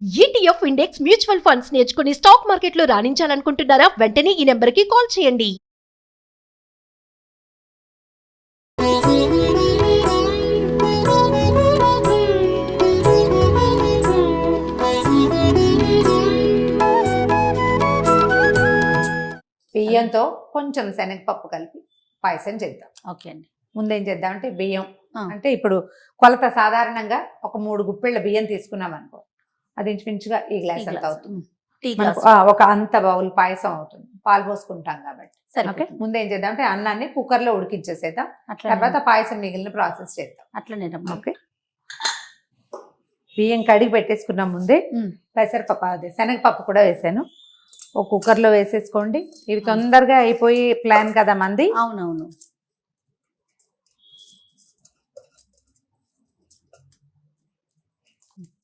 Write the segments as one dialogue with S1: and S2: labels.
S1: ETF index mutual funds నేర్చుకుని stock మార్కెట్లో రాణించాలనుకుంటున్నారా? వెంటనే ఈ నెంబర్కి కాల్ చేయండి.
S2: బియ్యంతో కొంచెం శనగపప్పు కలిపి పాయసం చేద్దాం.
S3: ఓకే అండి.
S2: ముందేం చేద్దామంటే బియ్యం అంటే ఇప్పుడు కొలత సాధారణంగా ఒక 3 గుప్పెళ్ళ బియ్యం తీసుకున్నాం అనుకో, అది ఇంచుమించుగా ఈ గ్లాస్ అంత అవుతుంది. ఒక అంత బౌల్ పాయసం అవుతుంది, పాలు పోసుకుంటాం కాబట్టి. ఓకే, ముందేం చేద్దామంటే అన్నాన్ని కుక్కర్లో ఉడికించేసేద్దాం, తర్వాత పాయసం మిగిలిన ప్రాసెస్ చేద్దాం.
S3: అట్లనే.
S2: ఓకే, బియ్యం కడిగి పెట్టేసుకున్నాం. ముందే పెసరపప్పు అదే శనగపప్పు కూడా వేసాను, ఒక కుక్కర్లో వేసేసుకోండి. ఇవి తొందరగా అయిపోయి ప్లాన్ కదా మంది.
S3: అవునవును.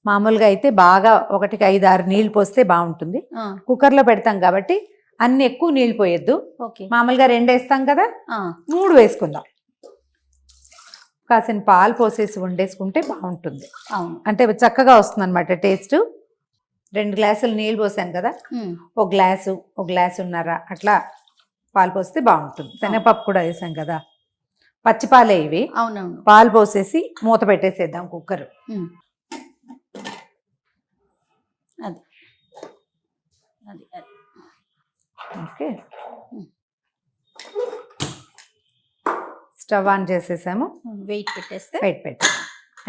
S2: మామూలుగా అయితే బాగా 1కి 5-6 నీళ్లు పోస్తే బాగుంటుంది. కుక్కర్లో పెడతాం కాబట్టి అన్ని ఎక్కువ నీళ్ళు పోయొద్దు. మామూలుగా 2 వేస్తాం కదా, 3 వేసుకుందాం. కాసిన పాలు పోసేసి వండేసుకుంటే బాగుంటుంది, అంటే చక్కగా వస్తుంది అనమాట టేస్ట్. 2 గ్లాసులు నీళ్ళు పోసాను కదా, ఒక గ్లాసున్నర అట్లా పాలు పోస్తే బాగుంటుంది. శనగపప్పు కూడా వేసాం కదా, పచ్చిపాలే ఇవి.
S3: అవునవును.
S2: పాలు పోసేసి మూత పెట్టేసేద్దాం కుక్కర్.
S3: అది అది
S2: ఓకే, స్టవ్ ఆన్ చేసేసాము,
S3: వెయిట్ పెట్టేస్తే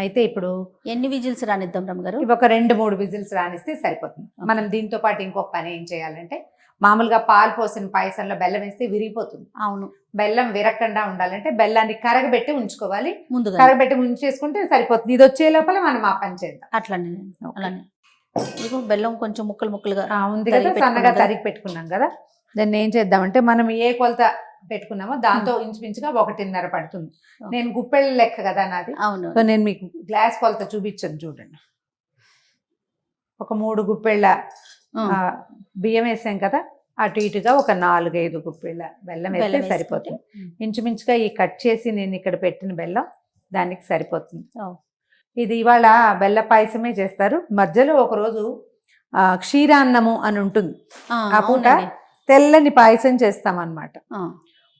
S2: అయితే ఇప్పుడు
S3: ఎన్ని విజిల్స్ రానిద్దాం రమ్మగారు?
S2: ఇవి ఒక 2-3 విజిల్స్ రానిస్తే సరిపోతుంది. మనం దీంతో పాటు ఇంకొక పని ఏం చేయాలంటే, మామూలుగా పాలు పోసిన పాయసంలో బెల్లం వేస్తే విరిగిపోతుంది.
S3: అవును,
S2: బెల్లం విరగకుండా ఉండాలంటే బెల్లాన్ని కరగబెట్టి ఉంచుకోవాలి.
S3: ముందుగా
S2: కరగబెట్టి ఉంచేసుకుంటే సరిపోతుంది. ఇది వచ్చే లోపల మనం ఆ పని చేద్దాం.
S3: అట్లానే అలానే. ఇదిగో బెల్లం కొంచెం ముక్కలుగా
S2: ఉంది కదా, సన్నగా తరిగి పెట్టుకున్నాం కదా. దాన్ని ఏం చేద్దామంటే, మనం ఏ కొలత పెట్టుకున్నామో దాంతో ఇంచుమించుగా 1.5 పడుతుంది. నేను గుప్పెళ్ళ లెక్క కదా నాది.
S3: అవును,
S2: సో నేను మీకు గ్లాస్ కొలత చూపించాను చూడండి. ఒక 3 గుప్పెళ్ళ బియ్యం వేసాం కదా, అటు ఇటుగా ఒక 4-5 గుప్పెళ్ళ బెల్లం వేస్తే సరిపోతుంది. ఇంచుమించుగా ఈ కట్ చేసి నేను ఇక్కడ పెట్టిన బెల్లం దానికి సరిపోతుంది. ఇది ఇవాళ బెల్ల పాయసమే చేస్తారు. మధ్యలో ఒకరోజు క్షీరాన్నము అని ఉంటుంది, ఆ పూట తెల్లని పాయసం చేస్తామన్నమాట.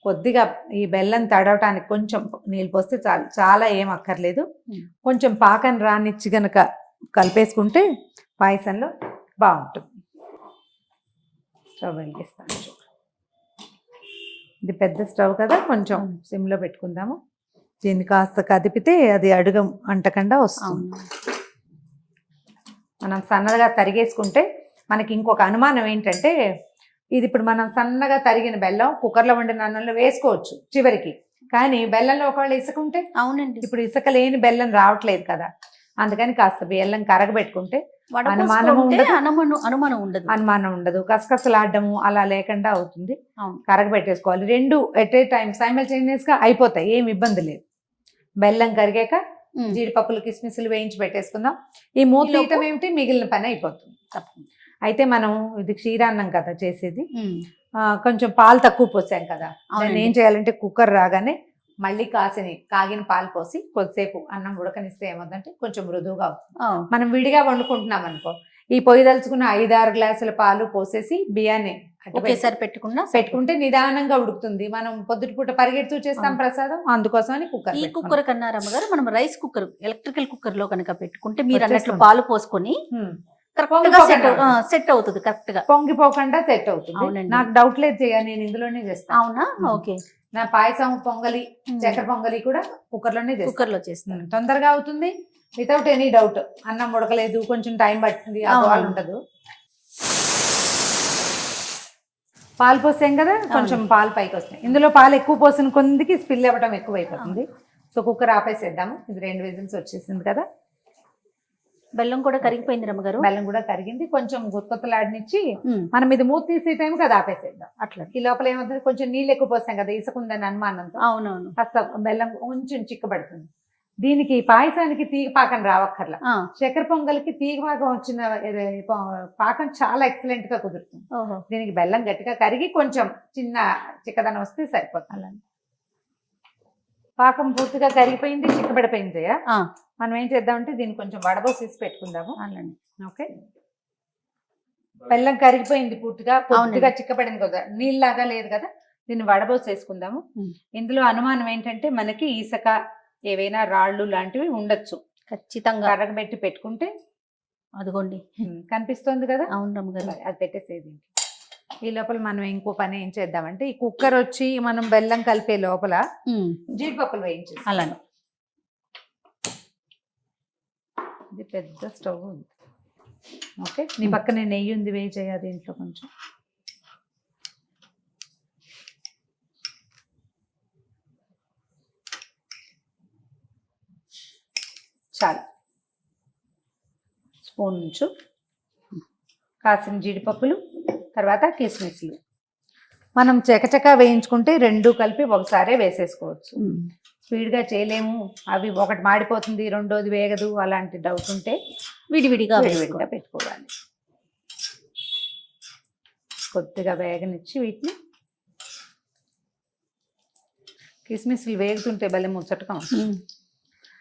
S2: కొద్దిగా ఈ బెల్లం తడవటానికి కొంచెం నీళ్ళు పోస్తే చాలు, చాలా ఏం అక్కర్లేదు. కొంచెం పాకం రానిచ్చి గనక కలిపేసుకుంటే పాయసంలో బాగుంటుంది. స్టవ్ వెలిగిస్తాను. ఇది పెద్ద స్టవ్ కదా, కొంచెం సిమ్లో పెట్టుకుందాము. దీన్ని కాస్త కదిపితే అది అడుగు అంటకుండా వస్తుంది. మనం సన్నగా తరిగేసుకుంటే మనకి ఇంకొక అనుమానం ఏంటంటే, ఇది ఇప్పుడు మనం సన్నగా తరిగిన బెల్లం కుక్కర్లో వండిన అన్నంలో వేసుకోవచ్చు చివరికి, కానీ బెల్లంలో ఒకవేళ ఇసుక ఉంటే,
S3: అవునండి
S2: ఇప్పుడు ఇసుక లేని బెల్లం రావట్లేదు కదా, అందుకని కాస్త బెల్లం కరగబెట్టుకుంటే అనుమానం ఉండదు, కసకసలాడము అలా లేకుండా అవుతుంది. కరగబెట్టేసుకోవాలి. 2 ఎట్ ఏ టైం సైమల్టేనియస్ గా అయిపోతాయి, ఏం ఇబ్బంది లేదు. బెల్లం కరిగాక జీడిపప్పులు కిస్మిస్లు వేయించి పెట్టేసుకుందాం. ఈ మూత తీయటం ఏమిటి, మిగిలిన పని అయిపోతుంది. అయితే మనం ఇది క్షీరాన్నం కదా చేసేది, కొంచెం పాలు తక్కువ పోసాం కదా, దాన్ని ఏం చేయాలంటే కుక్కర్ రాగానే మళ్ళీ కాగిన పాలు పోసి కొద్దిసేపు అన్నం ఉడకనిస్తే ఏమవుతుందంటే కొంచెం మృదువుగా అవుతుంది. మనం విడిగా వండుకుంటున్నాం అనుకో, ఈ పొయ్యి దలుచుకున్న 5-6 గ్లాసుల పాలు పోసేసి బియ్యాన్ని
S3: ఒకేసారి
S2: పెట్టుకుంటే నిదానంగా ఉడుకుతుంది. మనం పొద్దుటిపూట పరిగెడుతూ చేస్తాం ప్రసాదం, అందుకోసమని కుక్కర్.
S3: ఈ కుక్కర్ కన్నా రమ్మగారు మనం రైస్ కుక్కర్, ఎలక్ట్రికల్ కుక్కర్ లో కనుక పెట్టుకుంటే మీరు అన్నట్లు పాలు పోసుకొని సెట్ అవుతుంది, కరెక్ట్ గా
S2: పొంగిపోకుండా సెట్ అవుతుంది. నాకు డౌట్ లేదు, నేను ఇందులోనే చేస్తాను.
S3: అవునా? ఓకే.
S2: నా పాయసం పొంగలి, చక్కెర పొంగలి కూడా కుక్కర్లో చేస్తాను. తొందరగా అవుతుంది, వితౌట్ ఎనీ డౌట్. అన్నం ఉడకలేదు, కొంచెం టైం పడుతుంది, వాళ్ళు ఉండదు. పాలు పోసాం కదా, కొంచెం పాలు పైకి వస్తాయి. ఇందులో పాలు ఎక్కువ పోసిన కొందికి స్పిల్ అవ్వడం ఎక్కువ అయిపోతుంది. సో కుక్కర్ ఆపేసేద్దాము. ఇది 2 విజిల్స్ వచ్చేసింది కదా.
S3: బెల్లం కూడా కరిగిపోయింది రమ్మగారు.
S2: బెల్లం కూడా కరిగింది, కొంచెం గుత్తలాడినిచ్చి మనం ఇది మూత తీసే టైం కదా ఆపేసేద్దాం. అట్లా ఈ లోపల ఏమవుతుంది, కొంచెం నీళ్ళు ఎక్కువ పోసాం కదా, ఇసుకుందని అనుమానంతో.
S3: అవునవును,
S2: కాస్త బెల్లం కొంచెం చిక్కబడుతుంది. దీనికి పాయసానికి తీగ పాకం రావక్కర్లా. చక్కెర పొంగలికి తీగ పాకం వచ్చిన పాకం చాలా ఎక్సలెంట్ గా కుదురుతుంది. దీనికి బెల్లం గట్టిగా కరిగి కొంచెం చిన్న చిక్కదనం వస్తే సరిపోతుంది. పాకం పూర్తిగా కరిగిపోయింది, చిక్కబడిపోయింది. మనం ఏం చేద్దామంటే దీన్ని కొంచెం వడబోసేసి పెట్టుకుందాము.
S3: అలానే.
S2: ఓకే, బెల్లం కరిగిపోయింది పూర్తిగా, కొద్దిగా
S3: అవునండి.
S2: చిక్కబడింది కదా, నీళ్ళలాగా లేదు కదా. దీన్ని వడబోసేసుకుందాము. ఇందులో అనుమానం ఏంటంటే మనకి ఇసుక ఏవైనా రాళ్ళు లాంటివి ఉండొచ్చు.
S3: ఖచ్చితంగా
S2: కరగబెట్టి పెట్టుకుంటే
S3: అదిగోండి.
S2: కనిపిస్తుంది కదా.
S3: అవును రమ్మగారు.
S2: మరి అది పెట్టేసేది. ఈ లోపల మనం ఇంకో పని ఏం చేద్దామంటే, ఈ కుక్కర్ వచ్చి మనం బెల్లం కలిపే లోపల జీడిపప్పులు వేయించేసి.
S3: అలానే
S2: ఇది పెద్ద స్టవ్ ఉంది. ఓకే, నీ పక్కనే నెయ్యి ఉంది, వేయి చేయాలి దీంట్లో కొంచెం. చాలు, స్పూన్ నుంచు కాసిన జీడిపప్పులు, తర్వాత కిస్మిస్లు. మనం చకచక వేయించుకుంటే రెండు కలిపి ఒకసారే వేసేసుకోవచ్చు. స్పీడ్గా చేయలేము, అవి ఒకటి మాడిపోతుంది రెండోది వేగదు అలాంటి డౌట్ ఉంటే
S3: విడివిడిగా
S2: విడివిడిగా పెట్టుకోవాలి. కొద్దిగా వేగనిచ్చి వీటిని, కిస్మిస్లు వేగుతుంటే భలే ముచ్చటగా ఉంటుంది.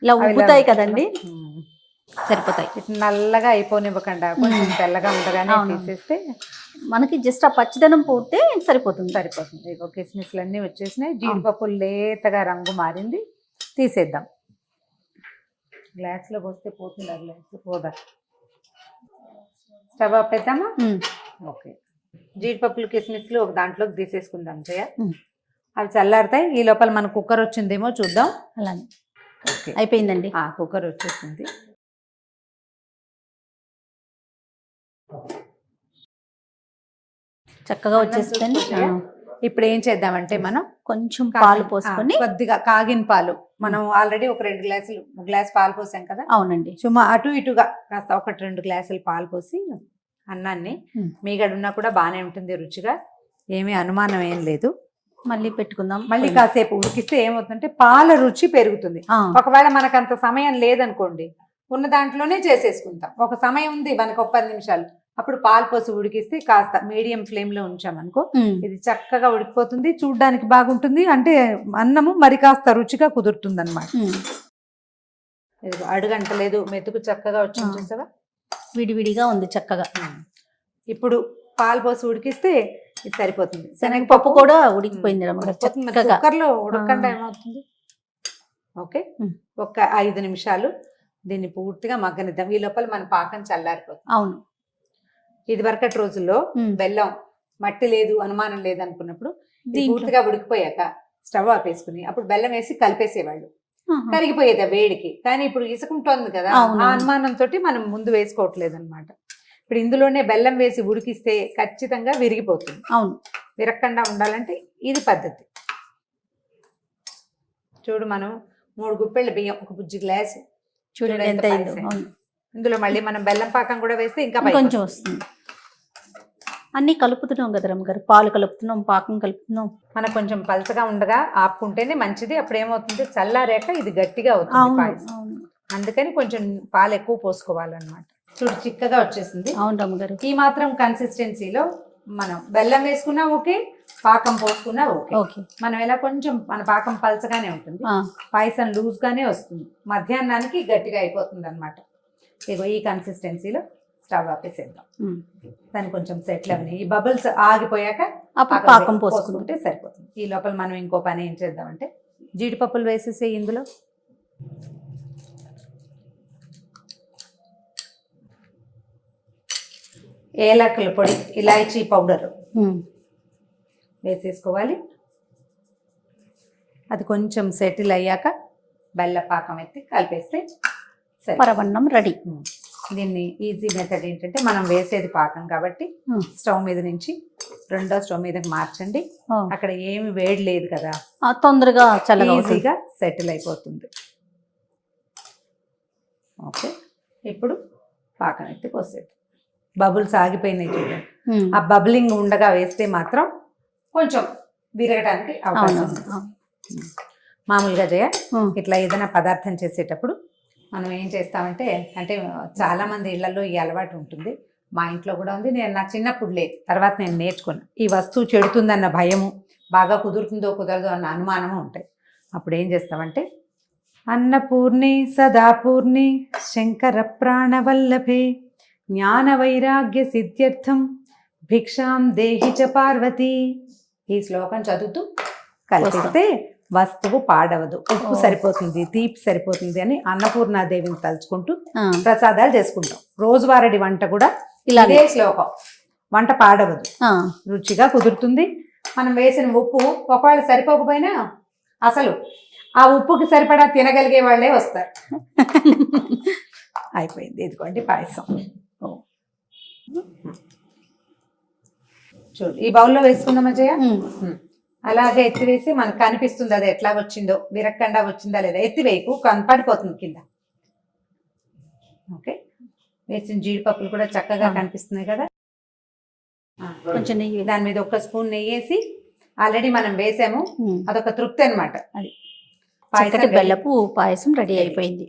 S3: ఇలా ఉబ్బుతాయి కదండి,
S2: ఉమ్.
S3: సరిపోతాయి.
S2: ఇట్లా నల్లగా అయిపోనివ్వకుండా కొంచెం తెల్లగా ఉండగానే
S3: అవును.
S2: తీసేస్తే
S3: మనకి జస్ట్ ఆ పచ్చిదనం పోతే సరిపోతుంది.
S2: సరిపోతుంది. ఇగో కిస్మిస్లు అన్నీ వచ్చేసినాయి, జీడిపప్పులు లేతగా రంగు మారింది. తీసేద్దాం. గ్లాస్లో పోస్తే పోతుంది, ఆ గ్లాస్లో పోదా. స్టవ్ ఆపేద్దామా? ఓకే, జీడిపప్పులు కిస్మిస్లు ఒక దాంట్లోకి తీసేసుకుందాం జయ. అవి చల్లారుతాయి. ఈ లోపల మన కుక్కర్ వచ్చిందేమో చూద్దాం.
S3: అలానే
S2: ఓకే,
S3: అయిపోయిందండి.
S2: కుక్కర్ వచ్చేసింది.
S3: చక్కగా వచ్చేస్తుంది.
S2: ఇప్పుడు ఏం చేద్దామంటే మనం
S3: కొంచెం పాలు పోసుకొని,
S2: కొద్దిగా కాగిన పాలు, మనం ఆల్రెడీ ఒక 2 గ్లాస్ పాలు పోసాం కదా.
S3: అవునండి,
S2: సుమా అటు ఇటుగా కాస్త 1-2 గ్లాసులు పాలు పోసి అన్నాన్ని, మీగడున్నా కూడా బాగానే ఉంటుంది రుచిగా, ఏమీ అనుమానం ఏం లేదు.
S3: మళ్ళీ పెట్టుకుందాం.
S2: మళ్ళీ కాసేపు ఉడికిస్తే ఏమవుతుందంటే పాల రుచి పెరుగుతుంది. ఒకవేళ మనకు అంత సమయం లేదనుకోండి, ఉన్న దాంట్లోనే చేసేసుకుంటాం. ఒక సమయం ఉంది మనకు, ఒక 10 నిమిషాలు, అప్పుడు పాలు పోసి ఉడికిస్తే కాస్త మీడియం ఫ్లేమ్ లో ఉంచామనుకో, ఇది చక్కగా ఉడికిపోతుంది, చూడ్డానికి బాగుంటుంది, అంటే అన్నము మరి కాస్త రుచిగా కుదురుతుంది అనమాట. అడుగంటలేదు, మెతుకు చక్కగా వచ్చింది చూసావా,
S3: విడివిడిగా ఉంది చక్కగా.
S2: ఇప్పుడు పాలు పోసి ఉడికిస్తే ఇది సరిపోతుంది.
S3: శనగపప్పు కూడా ఉడికిపోయింది చక్కగా.
S2: కుక్కర్ లో ఉడకకుండా ఏమవుతుంది. ఓకే, ఒక 5 నిమిషాలు దీన్ని పూర్తిగా మగ్గనిద్దాం. ఈ లోపల మన పాకం చల్లారిపోతుంది.
S3: అవును,
S2: ఇది వరకటి రోజుల్లో బెల్లం మట్టి లేదు, అనుమానం లేదు అనుకున్నప్పుడు పూర్తిగా ఉడికిపోయాక స్టవ్ ఆపేసుకుని అప్పుడు బెల్లం వేసి కలిపేసేవాళ్ళు, కరిగిపోయేది వేడికి. కానీ ఇప్పుడు ఇసుకుంటోంది కదా, ఆ అనుమానంతో మనం ముందు వేసుకోవట్లేదు అనమాట. ఇప్పుడు ఇందులోనే బెల్లం వేసి ఉడికిస్తే ఖచ్చితంగా విరిగిపోతుంది.
S3: అవును,
S2: విరగకుండా ఉండాలంటే ఇది పద్ధతి. చూడు, మనం 3 గుప్పెళ్ళ బియ్యం, ఒక బుజ్జి గ్లాసు,
S3: చూడండి ఎంత అయిందో.
S2: ఇందులో మళ్ళీ మనం బెల్లం పాకం కూడా వేస్తే ఇంకా
S3: కొంచెం వస్తుంది. అన్ని కలుపుతున్నాం కదా రమ్మగారు, పాలు కలుపుతున్నాం, పాకం కలుపుతున్నాం. మనకు
S2: కొంచెం పలచగా ఉండగా ఆపుకుంటేనే మంచిది. అప్పుడు ఏమవుతుంది, చల్లారాక ఇది గట్టిగా అవుతుంది పాయసం. అందుకని కొంచెం పాలు ఎక్కువ పోసుకోవాలన్నమాట. చూడు, చిక్కగా వచ్చేసింది.
S3: అవును రమ్మగారు,
S2: ఈ మాత్రం కన్సిస్టెన్సీలో మనం బెల్లం వేసుకున్నా ఓకే, పాకం పోసుకున్నా ఓకే. మనం ఎలా కొంచెం మన పాకం పలచగానే ఉంటుంది, పాయసం లూజ్ గానే వస్తుంది, మధ్యాహ్నానికి గట్టిగా అయిపోతుంది అనమాట. ఇగో ఈ కన్సిస్టెన్సీలో స్టవ్ ఆపేసేద్దాం. దాన్ని కొంచెం సెటిల్ అవని, ఈ బబుల్స్ ఆగిపోయాక
S3: అప్పుడు పాకం పోసుకుంటే
S2: సరిపోతుంది. ఈ లోపల మనం ఇంకో పని ఏం చేద్దామంటే, జీడిపప్పులు వేసేసి ఇందులో ఏలకుల పొడి, ఇలాచీ పౌడర్ వేసేసుకోవాలి. అది కొంచెం సెటిల్ అయ్యాక బెల్ల పాకం ఎత్తి కలిపేస్తే
S3: పరవన్నం రెడీ.
S2: దీన్ని ఈజీ మెథడ్ ఏంటంటే, మనం వేసేది పాకం కాబట్టి స్టవ్ మీద నుంచి రెండో స్టవ్ మీదకి మార్చండి. అక్కడ ఏమి వేడి లేదు కదా,
S3: తొందరగా చల్లగా
S2: ఈజీగా సెటిల్ అయిపోతుంది. ఓకే, ఇప్పుడు పాకం ఎత్తి పోసేది. బబుల్స్ ఆగిపోయినాయి చూడండి, ఆ బబులింగ్ ఉండగా వేస్తే మాత్రం కొంచెం విరగడానికి అవకాశం ఉంది. మామూలుగా జయ, ఇట్లా ఏదైనా పదార్థం చేసేటప్పుడు మనం ఏం చేస్తామంటే, అంటే చాలా మంది ఇళ్లలో ఈ అలవాటు ఉంటుంది, మా ఇంట్లో కూడా ఉంది, నేను నా చిన్నప్పుడు లేదు, తర్వాత నేను నేర్చుకున్నాను. ఈ వస్తువు చెడుతుందన్న భయము, బాగా కుదురుతుందో కుదరదో అన్న అనుమానము ఉంటాయి. అప్పుడు ఏం చేస్తామంటే, అన్నపూర్ణి సదాపూర్ణి శంకర ప్రాణవల్లభే జ్ఞాన వైరాగ్య సిద్ధ్యర్థం భిక్షాం దేహి చ పార్వతి. ఈ శ్లోకం చదువుతూ కలిపిస్తే వస్తువు పాడవదు, ఉప్పు సరిపోతుంది, తీపి సరిపోతుంది అని అన్నపూర్ణాదేవిని తలుచుకుంటూ ప్రసాదాలు చేసుకుంటాం. రోజువారీ వంట కూడా ఇదే శ్లోకం. వంట పాడవదు, రుచిగా కుదురుతుంది. మనం వేసిన ఉప్పు ఒకవేళ సరిపోకపోయినా అసలు ఆ ఉప్పుకి సరిపడా తినగలిగే వాళ్ళే వస్తారు. అయిపోయింది. ఇదిగోండి పాయసం. చూడు, ఈ బౌల్లో వేసుకుందాం అజయ. అలాగే ఎత్తివేసి మనకు కనిపిస్తుంది అది ఎట్లా వచ్చిందో, విరక్కండా వచ్చిందా లేదా. ఎత్తివేయకు, పడిపోతుంది కింద. ఓకే, వేసిన జీడిపప్పులు కూడా చక్కగా కనిపిస్తున్నాయి కదా.
S3: కొంచెం నెయ్యి,
S2: దాని మీద 1 స్పూన్ నెయ్యి వేసి ఆల్రెడీ మనం వేసాము. అదొక తృప్తి అనమాట.
S3: అది బెల్లపు పాయసం రెడీ అయిపోయింది.